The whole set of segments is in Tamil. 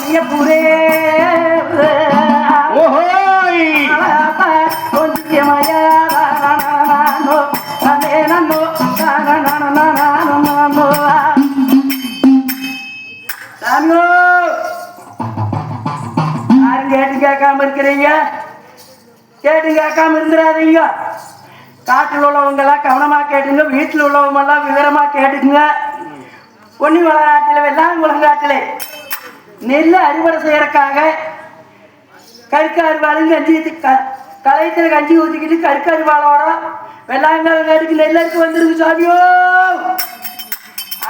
ஐயப்பூரே கேட்காம இருக்கிறீங்க, கேட்டு கேட்காம இருந்துடாதீங்க. காட்டில் உள்ளவங்க எல்லாம் கவனமா கேட்டுங்க, வீட்டில் உள்ளவங்க எல்லாம் விவரமா கேட்டுக்குங்க. பொன்னி வளநாட்டில் வெள்ளாங்குளங்காட்டிலே நெல் அறுவடை செய்யறதுக்காக கருக்கு அருவாளுங்க கஞ்சி களையத்தில் கஞ்சி ஊற்றிக்கிட்டு கருக்கு அருவாளோட வெள்ளாங்குளங்காட்டுக்கு நெல்லருக்கு வந்துருக்கு சாமியோ.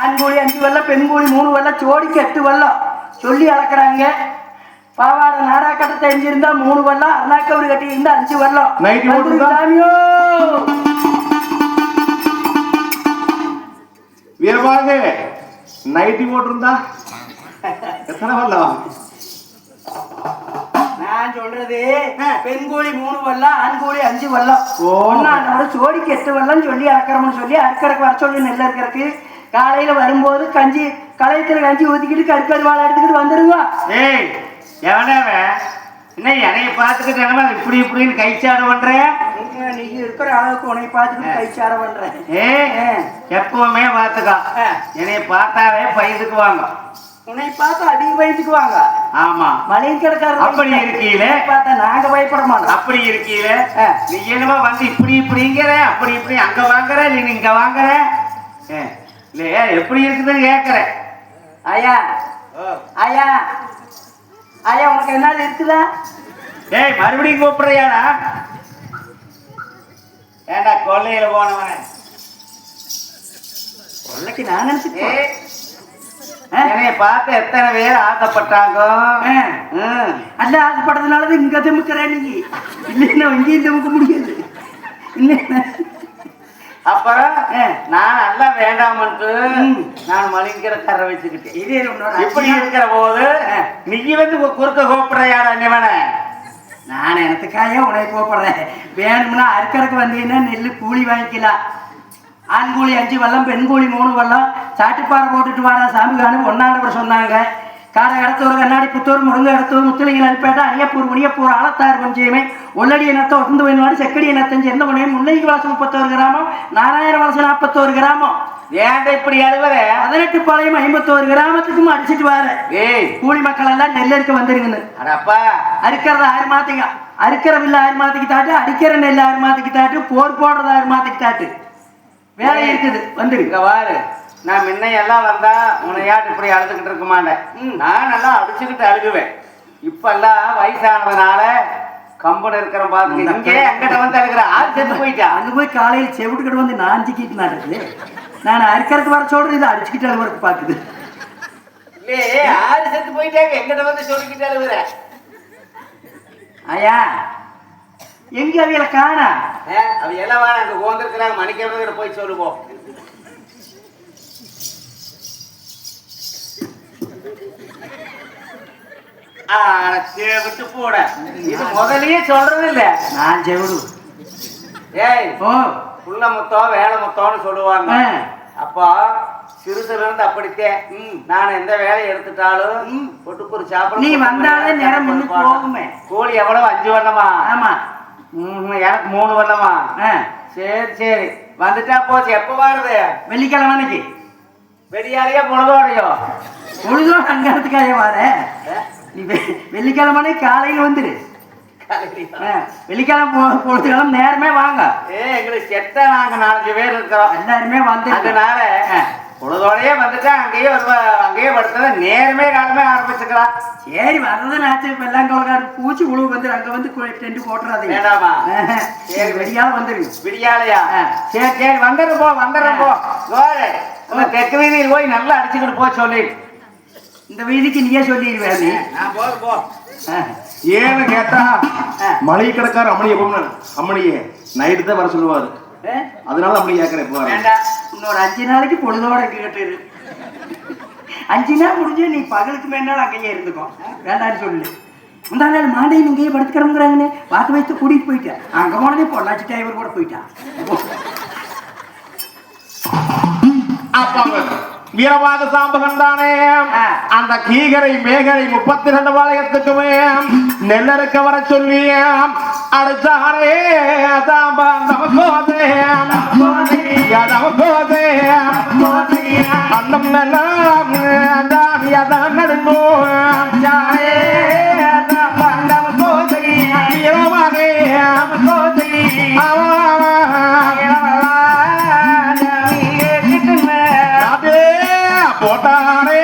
ஆண் கூலி 5 வெள்ளம், பெண் கூலி 3 வெள்ளம், ஜோடிக்கு 8 வெள்ளம் சொல்லி அளக்குறாங்க. பாவாடை நாடாக்கட்டை தெரிஞ்சிருந்தா 3 வெள்ளம், அருணாக்கவரு கட்டி இருந்தா 5 வெள்ளம் சாமியோ. வீரமாக நைட்டி போட்டிருந்தா எத்தனை வெள்ளம்? நான் சொல்றது பெண் கூலி 3 வெள்ளம், ஆண் கூலி 5 வெள்ளம். ஒன்னாண்டோட ஜோடிக்கு 8 வெள்ளம் சொல்லி அறக்கிறோம்னு சொல்லி அறுக்கறக்கு வர சொல்லி நெல் இருக்கிறதுக்கு காலையில வரும்போது கஞ்சி களையத்துல கஞ்சி ஊத்திக்கிட்டு கருக்கருவாளை எடுத்துக்கிட்டு வந்துருங்க. ஏய் எவனவ என்ன என்னைய பார்த்துக்கிட்டு என்னமா இப்படி இப்படின்னு கைச்சாடு பண்ற? நீ இருக்கிற அளவுக்கு உன்னை பார்த்துக்கிட்டு கைச்சாட பண்றேன். எப்பவுமே பார்த்துக்கோ, என்னைய பார்த்தாவே பயந்துக்குவாங்க. உன்னை பார்த்தா அதிக பயந்துக்குவாங்க. ஆமா மளிகை கடைக்காரர் அப்படி இருக்கீல பார்த்தா நாங்க பயப்பட மாட்டோம். அப்படி இருக்கீல நீ என்னமா வந்து இப்படி இப்படிங்கிற, அப்படி இப்படி அங்க வாங்குற, நீ இங்க வாங்குற இல்லையா? எப்படி இருக்குதுன்னு கேட்கற. ஐயா ஐயா ஐயா உனக்கு என்ன இருக்குதா? ஏய் மறுபடியும் கூப்பிடுறியாடா? ஏண்டா கொள்ளையில போனவன கொள்ளைக்கு நான் நினைச்சுட்டேன். என்னைய பார்த்து எத்தனை பேர் ஆசைப்பட்டாங்க. அல்ல ஆசைப்பட்டதுனாலதான் இங்க திமுக்கிறேன். நீங்க இல்லைன்னா இங்கேயும் திமுக்க முடியாது. இல்லை அப்புறம் நான் நல்லா வேண்டாமன்ட்டு நான் மலிங்கிற கரை வச்சுக்கிட்டேன். இதே இப்படி இருக்கிற போது நீ வந்து குறுக்க கூப்பிடுறையாடா நிவன? நான் எனத்துக்காக உனக்கு கூப்பிடுறேன். வேணும்னா அறுக்கறக்கு வந்தீங்கன்னா நெல் கூலி வாங்கிக்கலாம். ஆண் கூலி 5 வெள்ளம், பெண் கூலி 3 வெள்ளம். சாட்டுப்பாறை போட்டுட்டு வாடா சாமி காணு ஒன்னாண்டவர் சொன்னாங்க. காரை இடத்தூர், கண்ணாடி புத்தூர், முருங்கை இடத்தூர், முத்துலிங்க நல்பேட்டை, அணியப்பூர், முனியப்பூர், ஆலத்தார் பஞ்சியமை, ஒல்லடி இனத்தை, ஒந்து வயநாடு, செக்கடி இனத்தஞ்சு, எந்த முனையும், முல்லைக்கு வளசம் 31 கிராமம், நாராயண வளசம் 41 கிராமம். ஏன்டா இப்படி அழுவற? 18 பாளையம் 51 கிராமத்துக்கும் அடிச்சுட்டு வார. கூலி மக்கள் எல்லாம் நெல் இருக்க வந்துருங்கன்னு. அடப்பா அறுக்கிறத 6 மாத்திக்க, அறுக்கிற வில்ல 6 மாத்திக்கு தாட்டு, அடிக்கிற நெல் 6 மாத்திக்கு தாட்டு, போர் போடுறது 6 மாத்திக்கு தாட்டு. வேலை இருக்குது வந்துரு. இங்க வாரு, நான் முன்னையெல்லாம் வந்தா உன்னையாட்டு இப்படி அழுதுகிட்டு இருக்க மாட்டேன். நான் நல்லா அடிச்சுக்கிட்டு அழுகுவேன். இப்பெல்லாம் வயசானதுனால கம்பெனி இருக்கிற பாத்து இங்கே அங்கிட்ட வந்து அழுகிற ஆள் செத்து போயிட்டா. அங்க போய் காலையில் செவிட்டுக்கிட்டு வந்து நான் அஞ்சிக்கிட்டு நடக்குது. நான் அறுக்கிறதுக்கு வர சொல்றேன், இதை அடிச்சுக்கிட்டு அழுகுறதுக்கு பாக்குது. இல்லையே ஆறு செத்து போயிட்டாங்க, எங்கிட்ட வந்து சொல்லிக்கிட்டு அழுகுற. ஐயா எங்க அவையில காணா? அவ எல்லாம் வேணா அங்க கோந்திருக்கிறாங்க, மணிக்கிறவங்க போய் சொல்லுவோம். விட்டு போட இது முதல்லயே சொல்றது இல்ல. நான் செவிடு. ஏய் புள்ள முத்தம் வேலை முத்தம்னு சொல்லுவாங்க. அப்போ சிறுசுல இருந்து அப்படித்தேன். நான் எந்த வேலையை எடுத்துட்டாலும் பொட்டுக்குரு சாப்பிட நீ வந்தாலே நேரம் போகுமே. கோழி எவ்வளவு 5 வண்ணமா? ஆமா எனக்கு 3 வண்ணமா? சரி சரி வந்துட்டா போச்சு. எப்ப வாருது? வெள்ளிக்கிழமை அன்னைக்கு. வெடியாலையா பொழுதோடையோ? பொழுதோட அங்கத்துக்காக வார. நீ வெள்ளிக்கிழமை காலையில் வந்துரு. வெள்ளிக்கிழமை பொழுதுக்கிழமை நேரமே வாங்க. எங்களுக்கு செட்டா நாங்க 4 பேர் இருக்கிறோம். எல்லாருமே வந்து அதனால பொழுதோடையே வந்துட்டா அங்கேயே படுத்தத நேரமே காலமே ஆரம்பிச்சுக்கலாம். சரி வர்றது நாச்சு வெள்ளாங்கோளக்காரு பூச்சி உழுவு வந்து அங்க வந்து டென்ட் போட்டுறாதீங்க. வேண்டாமா? சரி விடியால வந்துருங்க. விடியாலையா? சரி சரி வந்துடுறோம் போ வந்துடுறோம் போ. தெற்கு வீதியில் போய் நல்லா அடிச்சுக்கிட்டு போ சொல்லி. இந்த வீதிக்கு நீயே சொல்லிடுவேன். நீ நான் போது போ. ஏன்னு கேட்டா மளிகை கடைக்கார அம்மணியே நைட்டு தான் வர சொல்லுவாரு. அதனால அப்படி கேட்கறேன். இன்னொரு 5 நாளைக்கு பொழுதோட கேட்டு 5 நாள் முடிஞ்சு நீ பகலுக்கு மேலால் அங்கேயே இருந்துக்கோ. வேண்டான்னு சொல்லு. முந்தா நாள் மாண்டையும் இங்கேயே படுத்துக்கிறோங்கிறாங்கன்னு வாக்கு வைத்து கூட்டிட்டு போயிட்டேன். அங்க போனதே பொள்ளாச்சி டிரைவர் கூட போயிட்டான். வீரவாக சாம்பகன் தானே அந்த கீகரை மேகரை 32 வாளையத்துக்குமே நெல்லறுக்க வர சொல்லி அடுத்தானே சாம்பான் நமக்கோதே நமக்கோதே அன்னம் நெல்லாம் அதான் நடுங்கோ வீரவாகே போட்டானே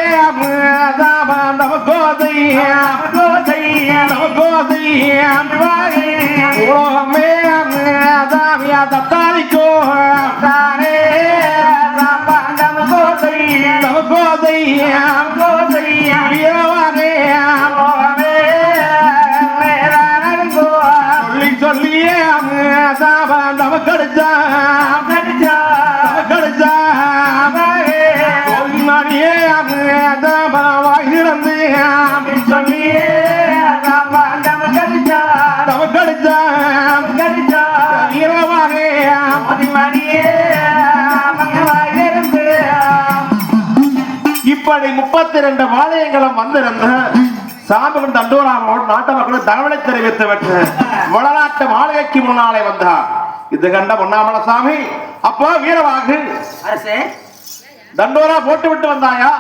தத்தாரிக்கோ சொல்லி சொல்லியே நமக்கடிச்சா இப்படி 32 வாளையங்களும் வந்திருந்த சாம்பகன் தண்டோராமோடு நாட்டு மக்களுக்கு தகவலை தெரிவித்து விட்டு வளநாட்டு மாளிகைக்கு முன்னாலே வந்தார். இது கண்ட பொன்னாமல சாமி அப்போ வீரவாகு அரசே தண்டோரா போட்டு விட்டு வந்தாயா?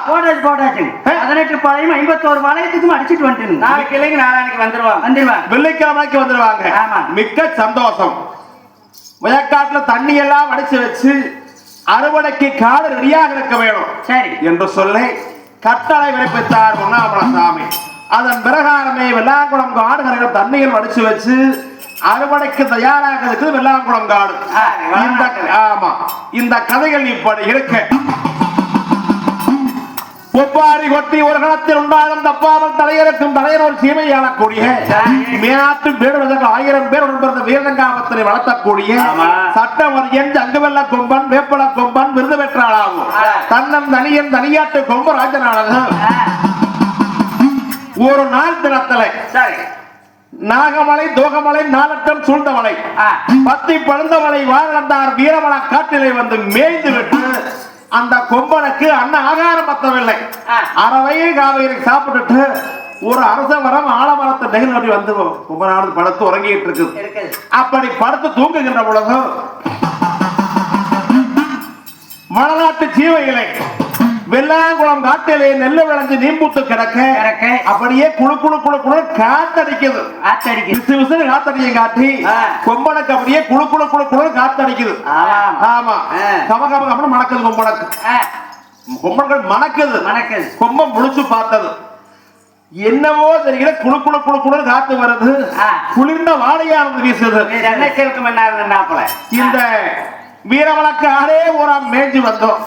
போட்டாச்சு 18 பாளையம் 51 பாளையத்துக்கும் அடிச்சிட்டு வந்துட்டு நாளைக்கு இல்லைங்க நாளைக்கு வந்துருவாங்க வெள்ளிக்கிழமைக்கு வந்துருவாங்க. மிக்க சந்தோஷம். வயக்காட்டுல தண்ணி எல்லாம் அடிச்சு வச்சு அறுவடைக்கு காடு ரெடியாக இருக்க வேணும் சரி என்று சொல்லி கட்டளை பிறப்பித்தார் பொன்னாமல சாமி. அதன் பிரகாரமே வெள்ளாங்குளம் காடுகள் தண்ணியில் அடிச்சு வச்சு அறுவடைக்கு தயாராக இருக்குது வெள்ளாங்குளம் காடு. ஆமா இந்த கதைகள் இப்படி இருக்கு. ஒப்பாரி கொட்டி ஒரு களத்தில் உண்டாலும் தப்பாமல் தலையறுக்கும் தலையரோர் சீமை ஆளக்கூடிய மேனாட்டு பேருவதற்கு 1000 பேர் உடன்பிறந்த வீரங்காமத்தினை வளர்த்தக்கூடிய சட்டவரியன் ஜங்குவெல்ல கொம்பன் வேப்பள கொம்பன் விருது பெற்றாளாகும் தன்னன் தனியன் தனியாட்டு கொம்ப ராஜனானது ஒரு நாள் தினத்திலே நாகமலை தோகமலை நாலட்டம் சூழ்ந்தமலை பத்தி பழுந்தமலை வாழ்ந்தார் வீரமல காட்டிலே வந்து மேய்ந்து விட்டு அந்த கொம்பனுக்கு அன்ன ஆகாரம் பத்தவில்லை. அறவையே காவேரி சாப்பிட்டுட்டு ஒரு அரச மரம் ஆலமரத்தை நெகிழ் அப்படி வந்து கொம்பனானது படுத்து உறங்கிட்டு இருக்கு. அப்படி படுத்து தூங்குகின்ற பொழுது வளநாட்டு ஜீவைகளை வெள்ளாங்குளம் காட்டிலே நெல்லு விளைஞ்சு நீம்பூத்து கிடக்க அப்படியே குழு குழு குழு குழு காத்தடிக்குது. காத்தடியும் காட்டி கொம்பனுக்கு அப்படியே குழு குழு குழு குழு காத்தடிக்குது. ஆமா கம கம கம மணக்குது கொம்பனுக்கு. கொம்பன்கள் மணக்குது. கொம்பம் முழிச்சு பார்த்தது என்னவோ தெரியல குழு குழு குழு குழு காத்து வருது. குளிர்ந்த வாடையானது வீசுது. என்ன கேட்கும் என்ன இந்த வீரவழக்கு ஆடே ஒரு மேய்ஞ்சி வந்தோம்.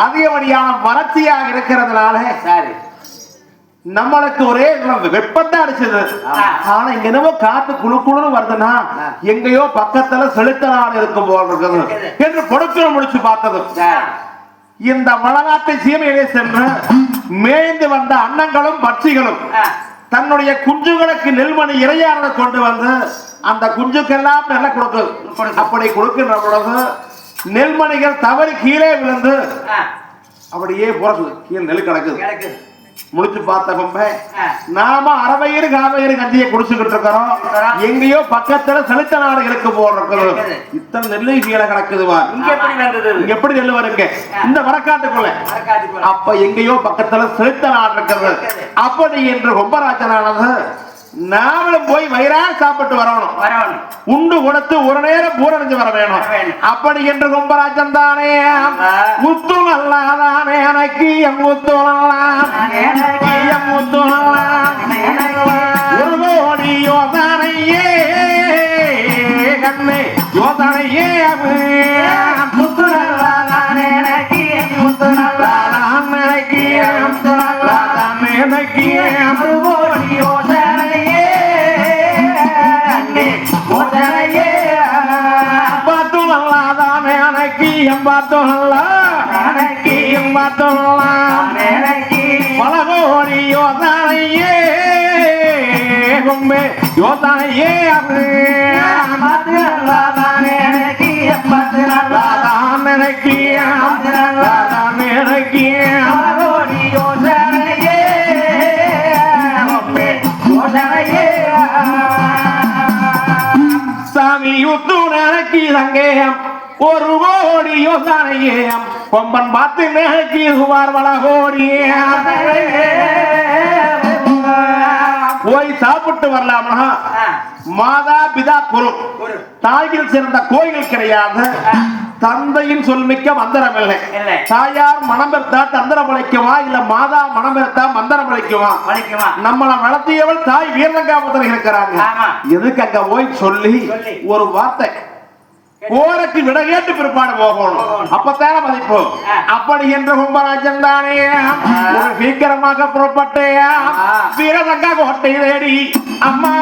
அதிகப்படியான வறட்சியாக இருக்கிறதுனால நம்மளுக்கு ஒரே வெப்பத்தை அடிச்சது. ஆனா இங்க என்னவோ காத்து குழு குழுன்னு வருதுன்னா எங்கேயோ பக்கத்துல செலுத்தலான இருக்கும் போல் இருக்குது என்று பொடுக்கிற முடிச்சு பார்த்தது. இந்த வளநாட்டு சீமையிலே சென்று மேய்ந்து வந்த அன்னங்களும் பட்சிகளும் தன்னுடைய குஞ்சுகளுக்கு நெல்மணி இறையானதை கொண்டு வந்து அந்த குஞ்சுக்கெல்லாம் நல்லா கொடுக்குது. அப்படி கொடுக்கின்ற பொழுது நெல்மணிகள் தவறி கீழே விழுந்து அப்படியே போறது கீழே நெல் கிடக்குது. முடிச்சு பார்த்த கொம்ப நாம அறவயிறு காவயிறு கஞ்சியை குடிச்சுக்கிட்டு இருக்கிறோம். எங்கேயோ பக்கத்துல செலுத்த நாடுகளுக்கு போடுறது இத்தனை நெல்லு கீழே கிடக்குதுவா. இங்க எப்படி நெல்லு வருங்க இந்த வடக்காட்டுக்குள்ள. அப்ப எங்கேயோ பக்கத்துல செலுத்த நாடு இருக்கிறது. அப்படி என்று கொம்பராஜனானது நாமளும் போய் வயிறாக சாப்பிட்டு வரணும். உண்டு கொடுத்து ஒரு நேரம் பூரணிஞ்சு வர வேணும். அப்படி என்று கொம்பராஜன் தானே முத்து நல்லாதானே எனக்கு எம் முத்து எம் முத்து ஒரு கோடி யோசனையே கண்ணே யோசனையே முத்து நல்லாதானே எனக்கு எம் முத்து நல்லாதான் எனக்கு எம் முத்து நல்லாதான் எனக்கு ஒரு கோடி யோசனை பலகோடி யோசனையே கொம்பே யோசனையே எனக்கு சாமி யுத்து நினைக்கிறங்கேயம் ஒரு கோடி யோசனையேயம் கொம்பன் பார்த்து நினைக்குவார் வள கோடியேயம் போய் சாப்பிட்டு வரலாமா மாதா பிதா குரு தாயில் சிறந்த கோயில் கிடையாது தந்தையின் சொல்மிக்க மந்திரம் இல்லை தாயார் மனம் பெற்றா தந்திரம் அளிக்குமா இல்ல மாதா மனம் பெற்றா மந்திரம் அளிக்குமா நம்மளை வளர்த்தியவள் தாய் வீரங்காபத்தில் இருக்கிறாங்க எதுக்கு அங்க போய் சொல்லி ஒரு வார்த்தை போருக்கு விட கேட்டு பிற்பாடு போகணும் அப்பத்தான மதிப்போம் அப்படி என்ற கும்பராஜன் தானே ஒரு சீக்கிரமாக புறப்பட்டேயா வீரதங்கா கோட்டை தேடி அம்மா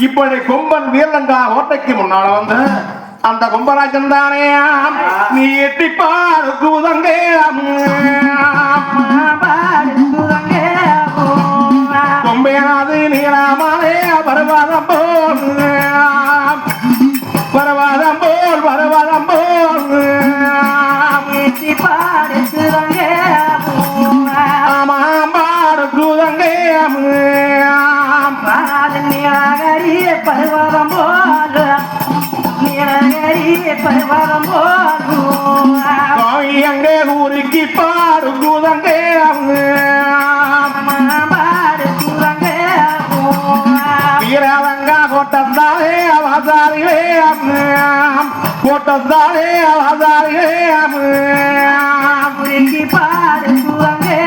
இப்படி கொம்பன் வீரலங்கா கோட்டைக்கு முன்னால வந்து அந்த கொம்பராஜன் தானே நீ எட்டி பாரு கூதங்கே கொம்பேனாது நீளாமலே பரவாதம் போல் பரவாதம் போல் பரவாதம் போல் எட்டி பாரு கூதங்கே ஆமாம் பாரு கூதங்கே பருவதம் போல் பருவதம் போல் அங்கே ஊருக்கு பாரு கூதங்கே வீரவங்கா கோட்டந்தாலே அவசாரிலே கோட்டந்தாலே அவசாரிலே ஊருக்கு பாரு கூதங்கே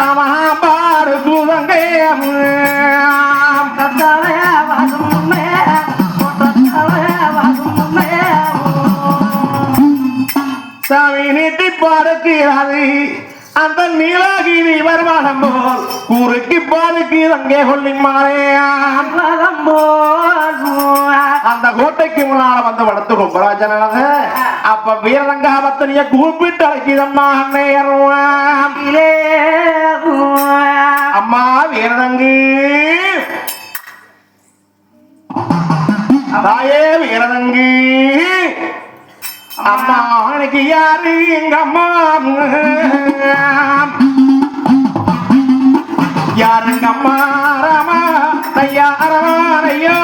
ஆமா பாரு கூதங்கே சாமி நீட்டி பாடுக்கிறாரு அந்த நீலாகிரி வருமானம் போல் கூறுக்கு பாடுக்கு அங்கே கொல்லி மாறேன் அந்த கோட்டைக்கு முன்னால வந்து வளர்த்து கும்பராஜனாக அப்ப வீரரங்காபத்தனிய கூப்பிட்டு அழைக்கிறம்மா அம்மா வீரரங்கு தாயே வீரரங்கு அம்மா அன்னைக்கு யாரு எங்க அம்மா யாருங்க அம்மா ராமா ஐயா அரவானையா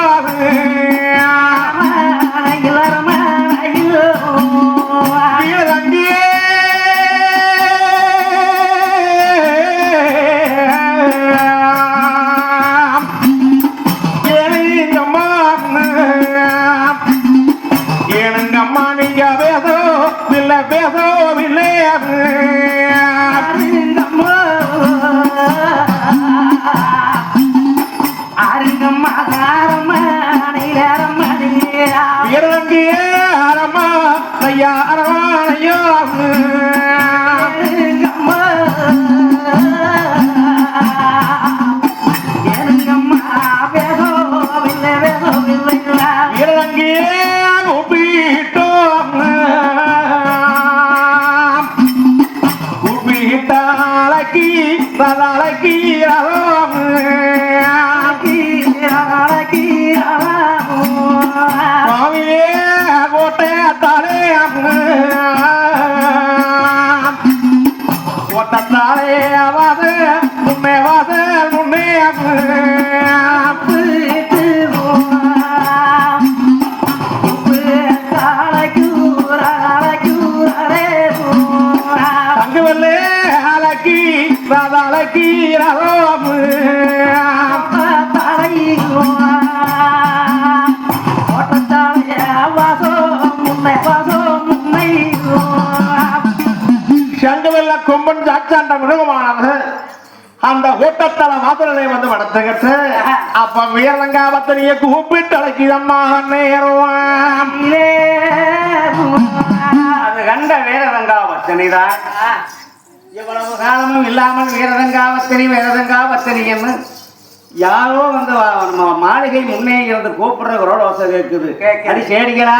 வீரரங்கியே கோட்டை குரலை வந்து வளர்த்துக்கிட்டு அப்ப வீரங்காவத்தனைய கூப்பிட்டு அழைக்கிதம்மா நேரம் அது கண்ட வீரதங்காவத்தனிதான் இவ்வளவு காலமும் இல்லாமல் வீரதங்காவத்தனி யாரோ வந்து நம்ம மாளிகை முன்னே இருந்து கூப்பிடுற ரோடோசை கேட்குது அடி சேடிகளா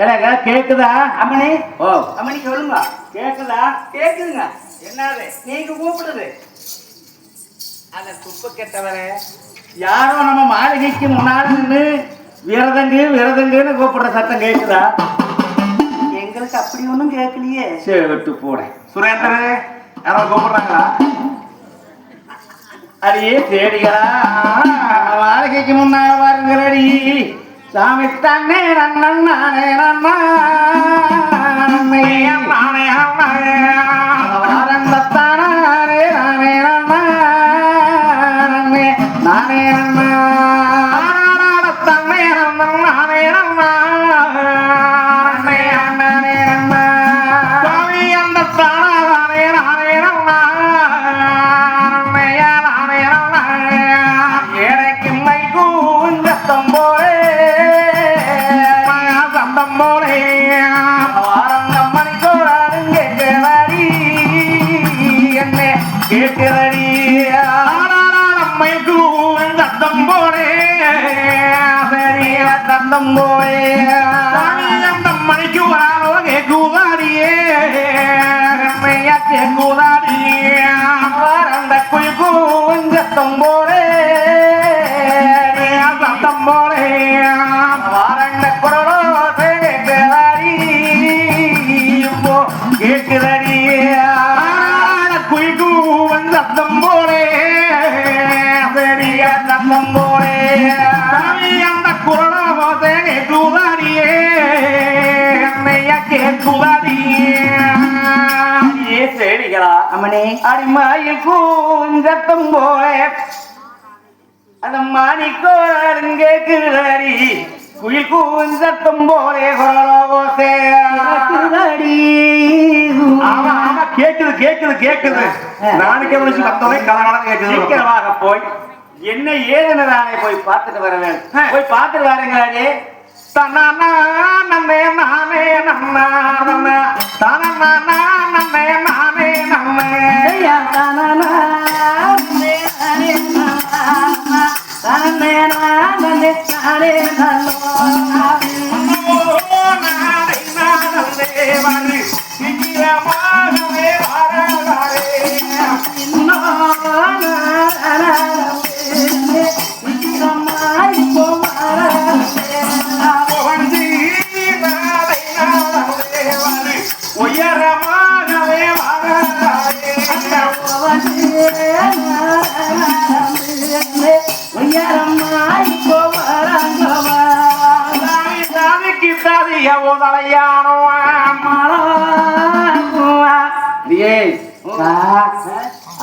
ஏங்க கேக்குதா அம்மணி ஓ அம்மணி சொல்லுங்க கேக்குதா கேக்குதுங்க என்னது நீங்க கூப்பிடுது அந்த துப்பு கெட்டவரே யாரோ நம்ம மாளிகைக்கு முன்னாடி நின்று விரதங்குன்னு கூப்பிடுற சத்தம் கேக்குதா எங்களுக்கு அப்படி ஒண்ணும் கேட்கலையே சரி விட்டு போட சுரேந்திரே யாரோ கூப்பிடுறாங்களா அடியே தேடிகளா மாளிகைக்கு முன்னால பாருங்களடி சாமி தன்னே நன்னே நன்னா அடிமாயில் கூஞ்சத்தம் போல அந்த மாணிக்கோரன் கேக்குதடி குயில் கூஞ்சத்தம் போலே கேக்குது நாளைக்கே முடிச்சு வந்தோடனே கலகலம் கேக்குது சீக்கிரமாக போய் என்ன ஏதுன்னு நானே போய் பார்த்துட்டு வரவேன் போய் பார்த்துட்டு வரேங்களாடி தனனா நன்னே நானே நன்னா தனனா நன்னே நானே நன்னே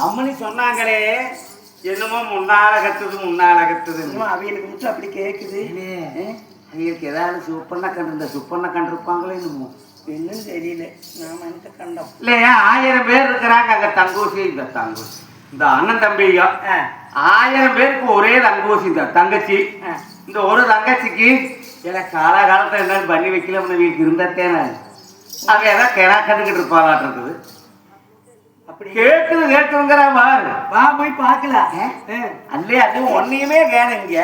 அம்மனி சொன்னாங்களே என்னமோ முன்னால கத்துது அவங்களுக்கு மட்டும் அப்படி கேக்குது அவங்களுக்கு ஏதாவது சுப்பண்ண கண்டிருப்பாங்களே என்னமோ என்னன்னு தெரியல நாம எந்த கண்டோம் இல்லையா 1000 பேர் இருக்கிறாங்க அங்க தங்கூசி இந்த அண்ணன் தம்பியா 1000 பேருக்கு ஒரே தங்கூசி இந்த தங்கச்சி இந்த ஒரு தங்கச்சிக்கு எனக்கு காலகாலத்தை என்னன்னு பண்ணி வைக்கல வீட்டுக்கு இருந்தத்தேன அவ ஏதாவது கிணா கண்டுக்கிட்டு இருப்பாளாட்டு இருக்குது அப்படி கேட்குதுங்கிற பாரு வா போய் பார்க்கலாம் அல்லே அது ஒன்னையுமே கேணும் இங்க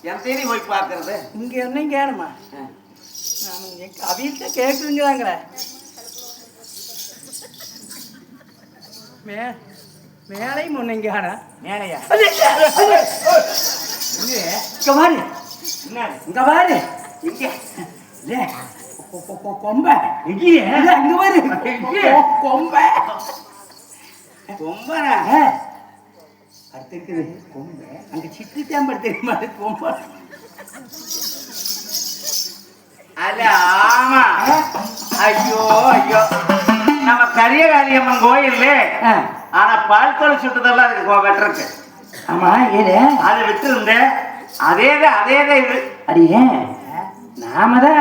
என் தேடி போய் பார்க்கறது இங்க ஒன்னையும் கேணுமா அவிட்ட கேட்குதுங்கிறாங்களே மேலையும் ஒன்னையும் கேனா மேலையா இங்க பாரு இங்க பாரு இங்க கொம்ப அங்க பாரு கொம்ப கொம்பனா அடுத்திருக்குது கொம்ப அங்க சித்திட்டான் தெரியுமா கொம்ப அல்ல ஆமா ஐயோ நம்ம கரியகாரியம்மன் கோயில்ல ஆனா பால் கொலை சுட்டதெல்லாம் அதுக்கு வெட்டுருக்கு ஆமா ஏது அதை விட்டு இருந்தேன் அதேதான் இது அடியே நாம தான்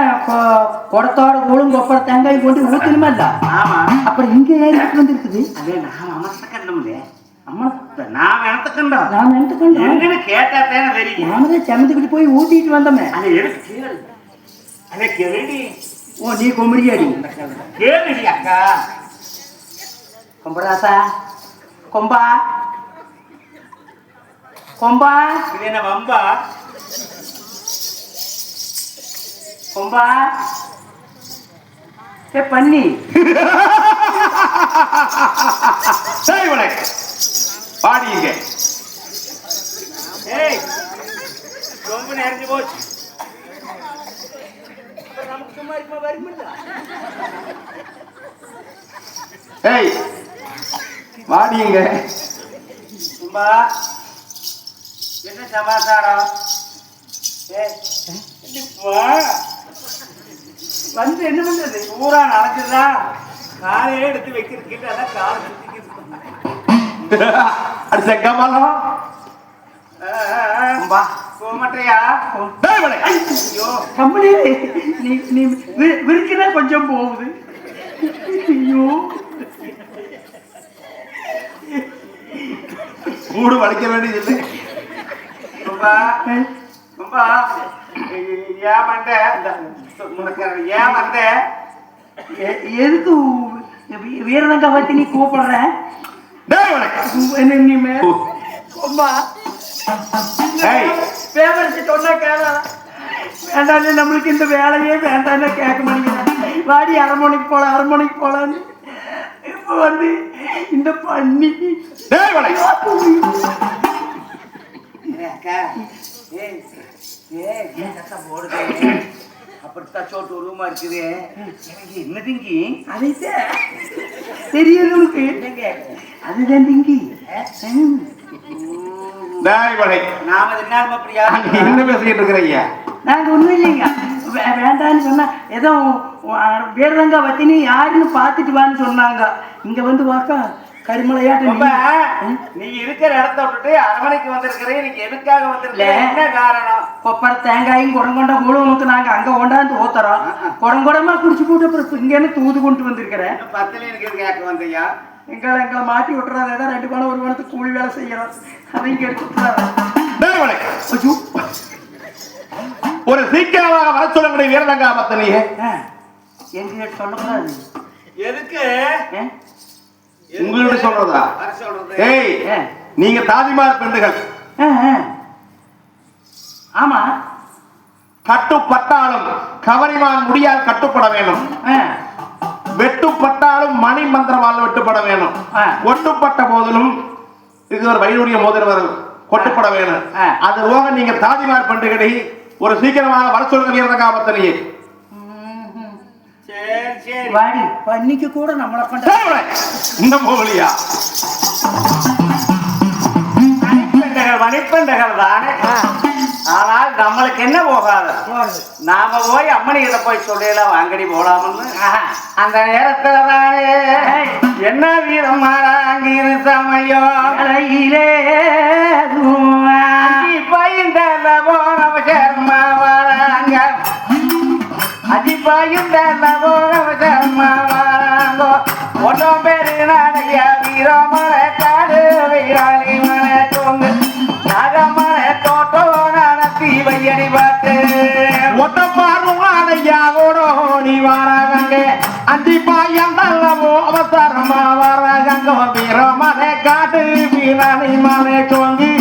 குடத்தோட கூழும் கொப்பரை தேங்காய் போட்டு ஊத்தணுமா இல்ல ஆமா அப்புறம் இங்க ஏறிட்டு வந்துருக்குது அதே நாம அமர்த்த கண்டோம்ல அம்மா நான் எனத்துக்கண்டோம் நான் நினைத்துக்கொண்டேன் எங்கன்னு கேட்டா தானே தெரியும். நாம தான் சமத்துக்கிட்டு போய் ஊத்திட்டு வந்தோமே. அதை எடுத்து கேளு. அதை கேளுடி. ஓ நீ குமரியாடி கேளுடி அக்கா. கொம்பராசா கொம்பா கொம்பா இது என்ன வம்பா? கொம்பா ஏ பண்ணி சரி வணக்கம் பாடிங்க. ஏய் ரொம்ப நேரஞ்சு போச்சு. ஏய் பாடிங்க. சும்மா என்ன சமாச்சாரம்? ஏய் வா. வந்து என்ன பண்றது? பூரா நடக்குதா? காலையே எடுத்து வைக்கிறதுக்கு அதான் காலை சுத்திக்கிட்டு அது செங்கமலம். கொம்பா போக மாட்டியா? டேய் வணக்கம். ஐயோ கம்பெனி நீ நீ விரிக்கிறா கொஞ்சம் போகுது. ஐயோ மூடு வளைக்க வேண்டியது. ரொம்ப ரொம்ப ஏன் வந்த? உனக்கு ஏன் வந்த? எதுக்கு வீரதங்க பத்தி நீ கூப்பிடுற? டேய் வணக்கம். என்ன நீ கொம்பா ஏய் பேப்பரிச்சு சொன்னா கேள வேண்டாம். நம்மளுக்கு இந்த வேலையே வேண்டாம்னு கேட்க மாட்டேங்கிறேன். வாடி அரண்மனைக்கு போலான்னு இப்போ வந்து இந்த பண்ணி டேய் வணக்கம். அக்கா ஏய் ஏய் சத்தம் போடுதே. அப்படித்தான் சோட்டு உருவமா இருக்குது. எனக்கு என்ன திங்கி? அதைத்தே தெரியுது உனக்கு. அதுதான் திங்கி. டேய் வணக்கம். நாம தின்னாலும் அப்படியா? நீ என்ன பேசிக்கிட்டு இருக்கிறீங்க? நாங்க ஒண்ணும் இல்லைங்க. வேண்டான்னு சொன்னா ஏதோ வீரதங்க வத்தினி யாருன்னு பார்த்துட்டு வான்னு சொன்னாங்க. இங்க வந்து வாக்கா ரொம்ப கருமலையாட்டம். நீ இருக்கிற இடத்த விட்டுட்டு அரண்மனைக்கு வந்திருக்கிறேன். இன்னைக்கு எதுக்காக வந்திருக்கேன்? என்ன காரணம்? கொப்பரை தேங்காயும் குடங்கொண்ட முழுவதுக்கு நாங்க அங்க கொண்டாந்து ஊத்துறோம். குடங்குடமா குடிச்சு போட்டு அப்புறம் இங்கன்னு தூது கொண்டு வந்திருக்கிறேன். பத்துல எனக்கு எது கேட்க வந்தையா? எங்களை மாட்டி விட்டுறாத. ஏதோ 2 பணம் 1 பணத்துக்கு கூலி வேலை செய்யறோம். அதை இங்க எடுத்து விட்டுறாங்க. டேய் வணக்கம். ஒரு சீக்கிரமாக வர சொல்லக்கூடிய வீரதங்கா பத்தனியே எங்க சொல்லக்கூடாது. எதுக்கு உங்களோட சொல்றதா? வர சொல்றது? ஏய் நீங்க தாதிமார் பெண்டுகள். ஆமா கட்டுப்பட்டாலும் கவரிமான் முடியால் கட்டுப்பட வேணும். வெட்டுப்பட்டாலும் மணி மந்திரமால் வெட்டுப்பட வேணும். ஒட்டுப்பட்ட போதிலும் இது ஒரு வைடூரிய மோதிரவர் கொட்டுப்பட வேணும். அது போக நீங்க தாதிமார் பெண்டுகளை ஒரு சீக்கிரமாக வர சொல்லுங்க வீரதங்கா பத்தனியே. சரி சரி வாடி பண்ணிக்கு கூட நம்மளை கொண்ட இந்த மோகலியா மணிப்பெண்டகள் தானே. ஆனால் நம்மளுக்கு என்ன போகாது. நாம போய் அம்மனி கிட்ட போய் சொல்லலாம் வாங்கடி போலாம்னு. அந்த நேரத்துல தானே என்ன வீதம் மாறாங்கிரு சமயம் தலையிலே பையன் போன சேர்மா வராங்க. அதிபாயும் போன சேர்மா வராங்கோ. ஒன்றும் பேரு நாளையா வீரமர காடு வீராளி மர தூங்கு நகமர தோட்டோ நடத்தி வையடி பாட்டு ஒட்ட பார்வையாவோடோ நீ வாராங்க. அந்தி பாயம் நல்லவோ அவசரமா வராங்க. வீரமலை காட்டு வீராளி மலை தோங்கி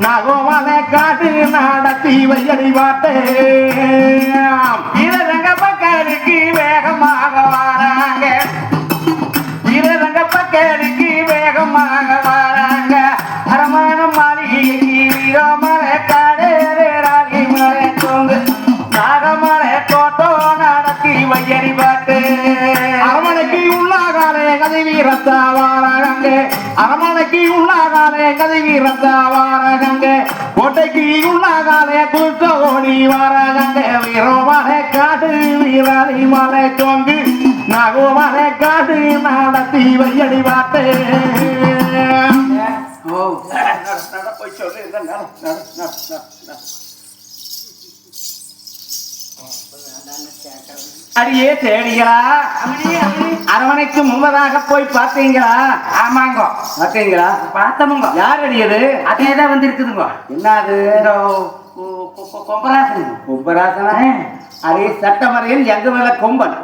நகமலை காட்டு நடத்தி வையடி பாட்டு. வீரரங்க பக்கருக்கு வேகமாக வராங்க. வீரரங்க பக்கருக்கு வேகமாக வராங்க. அரமான மாளிகைக்கு வீரமலை காடு வீராளி மலை தூங்கு நாகமலை தோட்டோ நடத்தி வையடி பாட்டு. அரமனைக்கு உள்ளாகாலே கதை வீரத்தா வாராங்க. அரமனைக்கு உள்ளாகாலே கதை வீரத்தா வாராங்க. கோட்டைக்கு உள்ளாகாலே குத்தோடி வாராங்க. வீரமலை காடு வீராளி மலை தோங்கு நகமலை காடு நடத்தி வையடி பாட்டு. போய் சொல்லு. அடியே தேடிகளா அரவணைக்கு முன்பதாக போய் பார்த்தீங்களா? ஆமாங்க பார்த்தீங்களா? பார்த்தமுங்க. யார் அடியது? அதேதான் வந்து இருக்குதுங்க. என்னது? கொம்பராசன். கும்பராசனா? அதே சட்டமறையில் எங்க மேல கொம்பன்.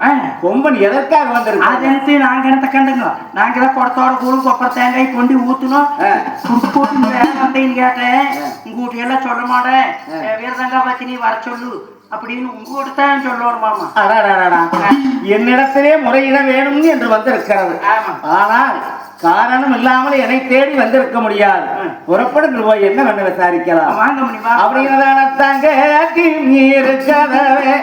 கொம்பன் எதற்காக வந்திருக்கு? அது எடுத்து நாங்க என்னத்த கண்டுங்க. நாங்க தான் குடத்தோட கூழ் கொப்பரை தேங்காய் கொண்டு ஊத்தணும். போட்டு வேலை வந்தேன்னு கேட்டேன். உங்க வீட்டு எல்லாம் சொல்ல மாட்டேன். வீரதங்கா பத்தி நீ வர சொல்லு அப்படின்னு உங்க வீட்டு தான் சொல்லணும் மாமா. என்னிடத்திலே முறையிட வேணும் என்று வந்திருக்கிறது. ஆனால் காரணம் இல்லாமல் என்னை தேடி வந்திருக்க முடியாது. புறப்படும் ரூபாய் என்ன வேணும் விசாரிக்கலாம். வாங்க முடியுமா? அப்படிங்கிறதான தாங்க இருக்கிறவே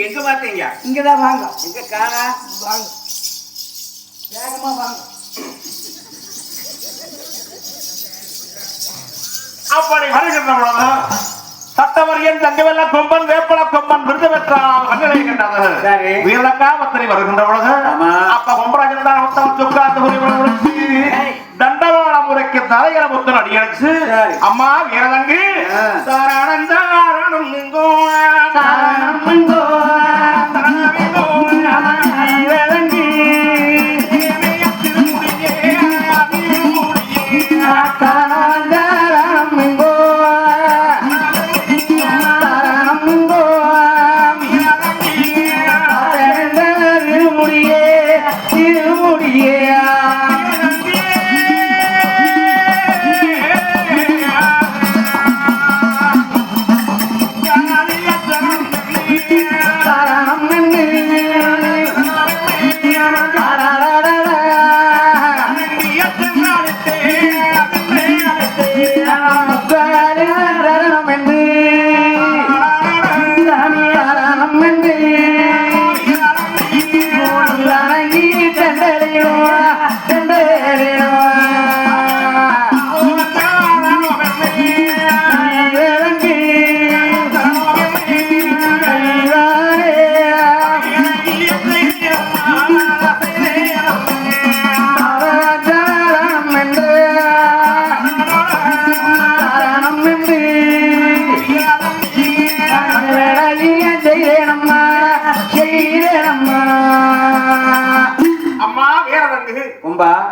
எங்க பாத்தீங்க? இங்கதான் வாங்க. எங்க காணா? வாங்க வேகமா வாங்க. அப்படி வருகின்ற பொழுது சட்டமரியன் தங்கவெல்ல கொம்பன் வேப்பள கொம்பன் விருது பெற்றால் கண்ணனை கண்டது. வீரக்காவத்தனை வருகின்ற பொழுது அப்ப கொம்பராஜன் சொக்காத்து முடிச்சு தண்டவாள முறைக்கு தலையில முத்தன் அடியடிச்சு அம்மா வீரதங்கு சாரணம்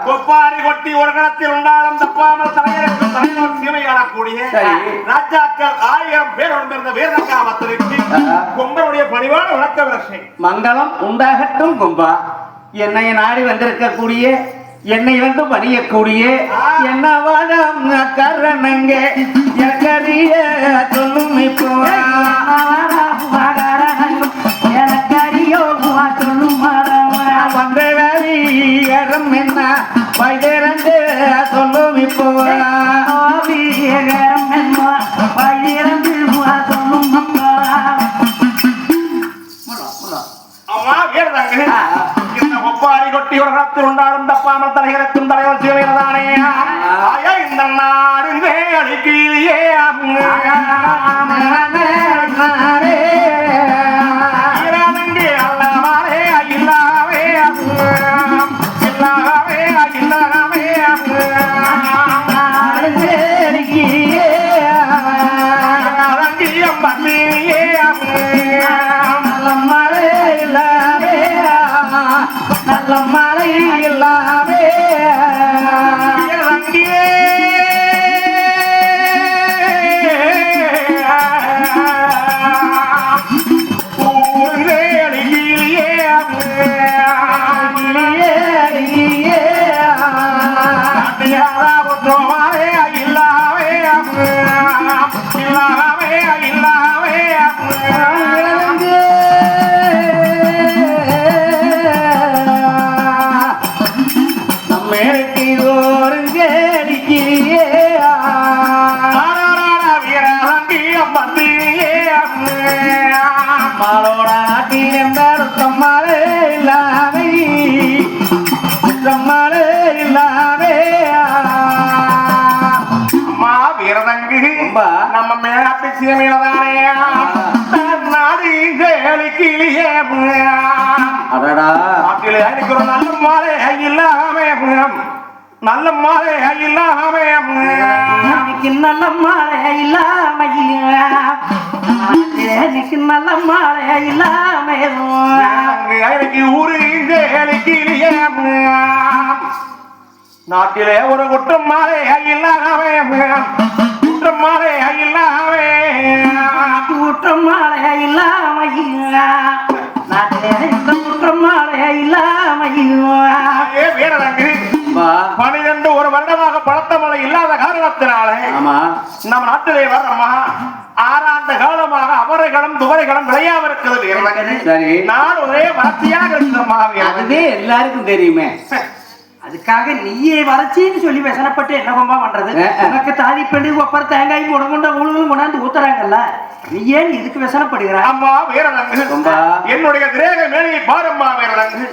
கொப்பாரி கொட்டி ஒரு கணத்தில் உண்டாலும் தப்பாமல் தலைவருக்கு தலைவர் சீமையாடக்கூடிய ராஜாக்கள் 1000 பேர் வந்திருந்த வீரகாமத்திற்கு கொம்பனுடைய பணிவான வணக்க விரட்சை மங்களம் உண்டாகட்டும். கொம்பா, என்னை நாடி வந்திருக்கக்கூடிய என்னை வந்து பணியக்கூடிய என்ன வாடம் கரணங்க எனக்கறிய சொல்லும் இப்போ எனக்கறியோ சொல்லும் வந்த வேலையரம் என்ன வயிறந்து சொல்லும் இப்போ வயிறந்து சொல்லும் அம்மா வீரதாங்க ஒப்பாரி கொட்டி ஒரு கணத்தில் உண்டாலும் தப்பாமல் தலைகளுக்கும் தலைவர் சீமையில்தானே இந்த நாடு அடிக்கிறியே மழை இல்லாமே வீரதங்கு ரொம்ப. நம்ம மேலாட்டு சீமையிலதானே நாடு கிளியே அடடா நாட்டிலே எனக்கு ஒரு நல்ல மாலை இல்லாம நல்ல மாலை இல்லாம இன்னைக்கு நல்ல மழை இல்லாம இன்னைக்கு நல்ல மழை இல்லாம எனக்கு ஊரு கிளியே நாட்டிலே ஒரு குற்றம் மாலை இல்லாம குற்றம் மாலை இல்லாம குற்றம் மழை இல்லாம நாட்டிலே இந்த குற்றம் மழை இல்லாம வீரதங்கு 12 ஒரு வருடமாக பலத்த மழை இல்லாத காரணத்தினாலே ஆமா நம்ம நாட்டிலே வர்றோமா 6 ஆண்டு காலமாக அவரைகளும் துவரைகளும் விளையாம இருக்குது வீரதங்கு. சரி நான் ஒரே வறட்சியாக இருக்குதும்மா வீரதங்கு. அதுவே எல்லாருக்கும் தெரியுமே அதுக்காக நீயே வறட்சின்னு சொல்லி விசனப்பட்டு என்ன கொம்பா பண்றது உனக்கு தாலி பெண்ணு ஒப்பர் தேங்காய் முடங்குண்ட உழுவும் கொண்டாந்து ஊத்துறாங்கல்ல நீ ஏன் இதுக்கு விசனப்படுகிற அம்மா வீரதங்கு என்னுடைய கிரேக மேலையை பாரம்மா வீரதங்கு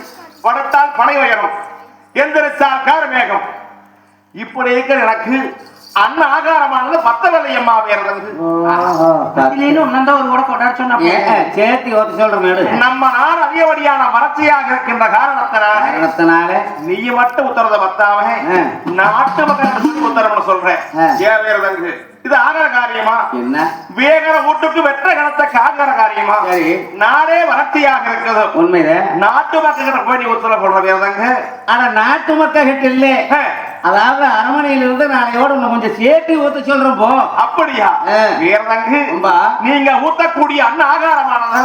படத்தால் பனை உயரும் எந்திரிச்சால் காரமேகம் இப்படி இருக்கிற எனக்கு அன்ன ஆகாரமானது பத்தவில்லை அம்மா வீரதங்கு. ஒரு கூட கொண்டாட சொன்ன சேர்த்து ஓத்து சொல்ற மேடு நம்ம நாடு அதிகப்படியான வறட்சியாக இருக்கின்ற காரணத்தினால நீ மட்டும் உத்தரவை பத்தாம நாட்டு மக்கள் உத்தரவு சொல்றேன் ஏன் வீரதங்கு இது ஆகிற காரியமா என்ன வேகர வீட்டுக்கு வெற்ற கணத்தை காக்கிற காரியமா நாடே வறட்சியாக இருக்குது உண்மையில நாட்டு மக்கள்கிட்ட போய் நீ உத்தரவு போடுற வீரதங்கு ஆனா நாட்டு மக்கள் கிட்ட இல்ல அதாவது அரண்மனையில இருந்து நாளையோட கொஞ்சம் சேர்த்து ஊத்த சொல்றோம் போ அப்படியா வீரதங்கு நீங்க ஊத்தக்கூடிய அன்ன ஆகாரமானது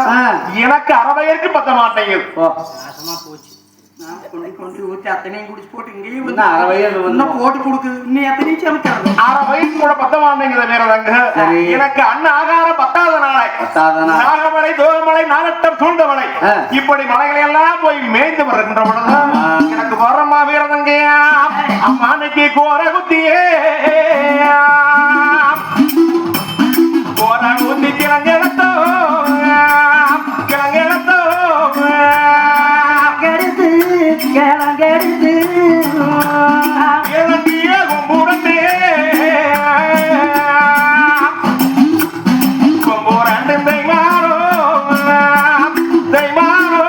எனக்கு அறவையருக்கு பத்த மாட்டேங்குது போச்சு கொண்டு ஊத்தி அத்தனையும் குடிச்சு போட்டு இங்கேயும் போட்டு கொடுக்குது இன்னும் எத்தனையும் சமைக்கிறது அரை வயசு கூட பத்த மாட்டேங்குது வீரதங்கு எனக்கு அன்ன ஆகாரம் பத்தாதனால நாகமலை தோகமலை நாகட்டம் சூழ்ந்தமலை இப்படி மலைகளை எல்லாம் போய் மேய்ந்து வருகின்ற பொழுது எனக்கு வரமா வீரதங்கையா அம்மானைக்கு கோர குத்தியே கோர குத்தி கிழங்கெடுத்தோ கிழங்கெடுத்தோ கிழங்கெடுத்து இளங்கிய கொம்புரண்டே கொம்புரண்டு தைமாரோ தைமாரோ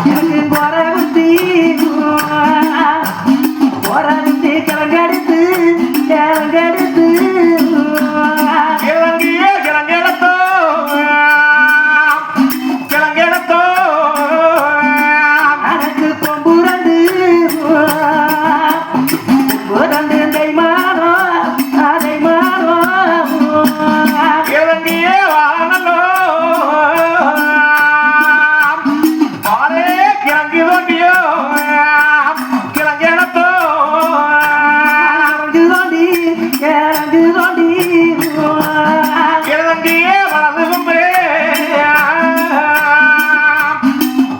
எனக்கு பொறவுத்தி கிழங்கெடுத்து கிழங்கெடுத்து இளங்கிய கிழங்கெடுத்தோ கிழங்கெடுத்தோ எனக்கு கொம்புரண்டு கொம்புரண்டு தைமாரோ தைமாரோ இளங்கிய வானலோ பாரே கிழங்கு தோண்டியோ கிழங்கெடுத்தோ இளங்கிய வலது கொம்பே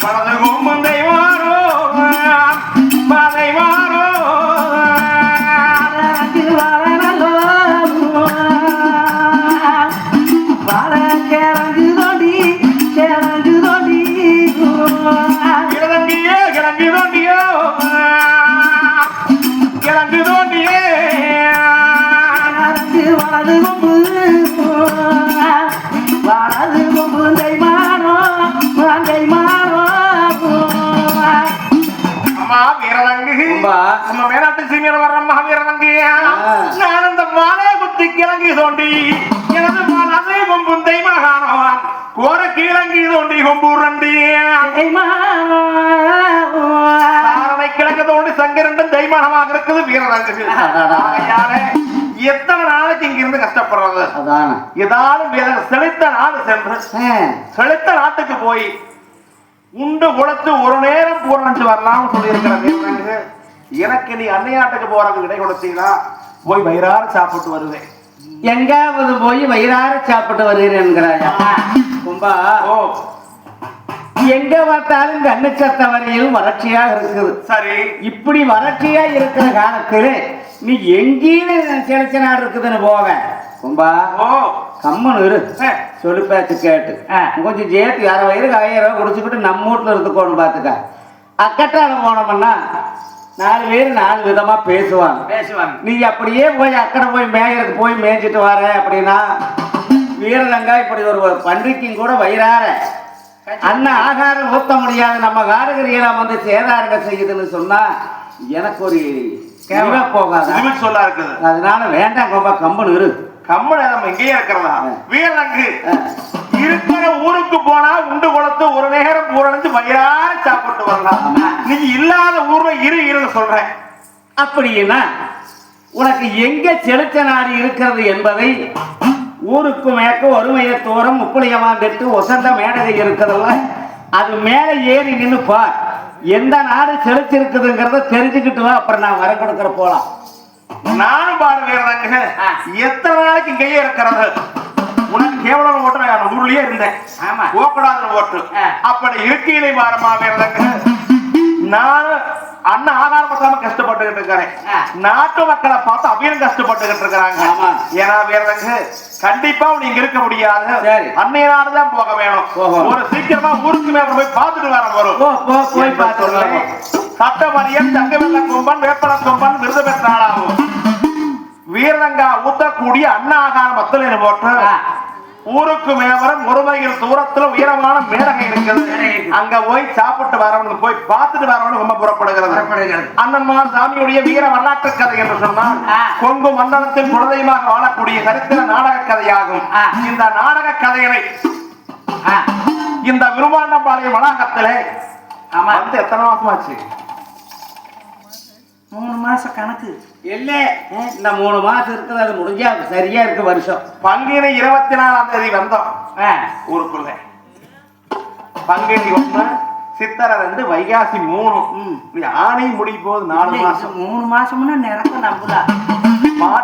வலது கொம்பும் தைமாரோ தைமாரோ இளங்கிய கிழங்கு தோண்டியோ கிழங்கு தோண்டியே வலது கொம்பு தைமாரோ தைமாரோ அம்மா வீரதங்கு நம்ம மேலாட்டு சீமையில வர்றம்மா வீரதங்கு நான் அந்த மாலையை குத்தி கிழங்கு தோண்டி எனது மனது கொம்பும் தைமாகானவான் கோர கிழங்கு தோண்டி கொம்பு ரண்டி சாரணை கிழங்கு தோண்டி சங்கிரண்டும் தைமானமாக இருக்குது வீரதங்கு எத்தனை நாளைக்கு இங்க இருந்து கஷ்டப்படுறது ஏதாவது செழித்த நாடு சென்று செழித்த நாட்டுக்கு போய் உண்டு குளத்து ஒரு நேரம் பூரணச்சு வரலாம்னு சொல்லியிருக்கிற எனக்கு நீ அன்னையாட்டுக்கு போறதுக்கு இடை கொடுத்தீங்கன்னா போய் வயிறார சாப்பிட்டு வருவேன் எங்காவது போய் வயிறார சாப்பிட்டு வருகிறேன்கிறாயா கும்பா ஓ எங்க பார்த்தாலும் கண்ணுச்சத்த வரையிலும் வறட்சியா இருக்குது சரி இப்படி வறட்சியா இருக்கிற காலத்துல நீ எங்கேயும் செழிச்ச நாடு இருக்குதுன்னு போவேன் கும்பா ஓ கம்மனு இரு சொல்லு பேச்சு கேட்டு கொஞ்சம் சேர்த்து 6 வயிறுக்கு 1000 ரூபாய் குடிச்சுக்கிட்டு நம்ம வீட்டுல இருந்துக்கோணும் பாத்துக்க அக்கட்டால போனோம்னா 4 பேர் 4 விதமா பேசுவாங்க. நீ அப்படியே போய் அக்கறை போய் மேயருக்கு போய் மேய்ஞ்சிட்டு வர அப்படின்னா வீரரங்கா இப்படி ஒரு பன்றிக்கும் கூட வயிறார அண்ணன் ஆகாரம் ஊத்த முடியாது நம்ம காரகரியெல்லாம் வந்து சேதாரங்க செய்யுதுன்னு சொன்னா எனக்கு ஒரு கேவலா போகாது சொல்லா இருக்குது. அதனால வேண்டாம் கோபா கம்பன் இரு. கம்மன் நம்ம இங்கேயே இருக்கிறதா வீரலங்கு இருக்கிற ஊருக்கு போனா உண்டு குளத்து ஒரு நேரம் ஊரணிஞ்சு வயிறார சாப்பிட்டு வரலாம். நீங்க இல்லாத ஊர்ல இருன்னு சொல்றேன். அப்படின்னா உனக்கு எங்க செலுத்த நாடு இருக்கிறது என்பதை ஊருக்கு மேற்க ஒருமைய தூரம் முப்புளியமாண்டிட்டு ஒசந்த மேடகை இருக்கிறதுல அது மேல ஏறி நின்று பார். எந்த நாடு செலுத்திருக்குதுங்கிறத தெரிஞ்சுக்கிட்டு வா. அப்புறம் நான் வர கொடுக்கிற போலாம். நானும் பாடுறேன். எத்தனை நாளைக்கு இங்கேயே இருக்கிறது? உனக்கு கேவலம் ஓட்டு நான் ஊர்லயே இருந்தேன். போக்கூடாதுன்னு ஓட்டு. அப்படி இருக்கையிலே மாறமா வேறதாங்க. நான் அண்ணன் ஆகாரம் பத்தாம கஷ்டப்பட்டுக்கிட்டு இருக்கிறேன். நாட்டு மக்களை பார்த்து அவையும் கஷ்டப்பட்டுக்கிட்டு இருக்கிறாங்க. ஏன்னா வேறதாங்க கண்டிப்பா நீங்க இருக்க முடியாது. அன்னையனாலதான் போக வேணும். ஒரு சீக்கிரமா ஊருக்கு மேல போய் பார்த்துட்டு வர வரும். போய் பார்த்து சட்டமரியம் தங்கவெல்ல கொம்பன் வேப்பன கொம்பன் விருது பெற்ற ஆளாகும். வீரலங்கா ஊத்தக்கூடிய அண்ணா ஆகாரம் மத்தல போட்டு ஊருக்கு மேவரம் ஒருமையில் தூரத்துல உயரமான மேடகை இருக்குது. அங்க போய் சாப்பிட்டு வரவனுக்கு போய் பார்த்துட்டு வரவனு ரொம்ப புறப்படுகிறது. அண்ணன்மார் சாமியுடைய வீர வரலாற்று கதை என்று சொன்னால் கொங்கு மண்டலத்தின் குழந்தையுமாக வாழக்கூடிய சரித்திர நாடக கதையாகும். இந்த நாடக கதைகளை இந்த விரும்பாண்டம்பாளையம் வளாகத்திலே வந்து எத்தனை மாசமாச்சு? 3 மாசம் கணக்கு இல்ல. இந்த 3 மாசம் இருக்குது. அது முடிஞ்சா சரியா இருக்கு வருஷம். பங்குனி 24ஆம் தேதி வந்தோம் ஊருக்குள்ள. பங்குனி 1 சித்திரை 2 வைகாசி 3 ஆணை முடி போது 4 மாசம். 3 மாசம்னா நிறக்க நம்பலாம்.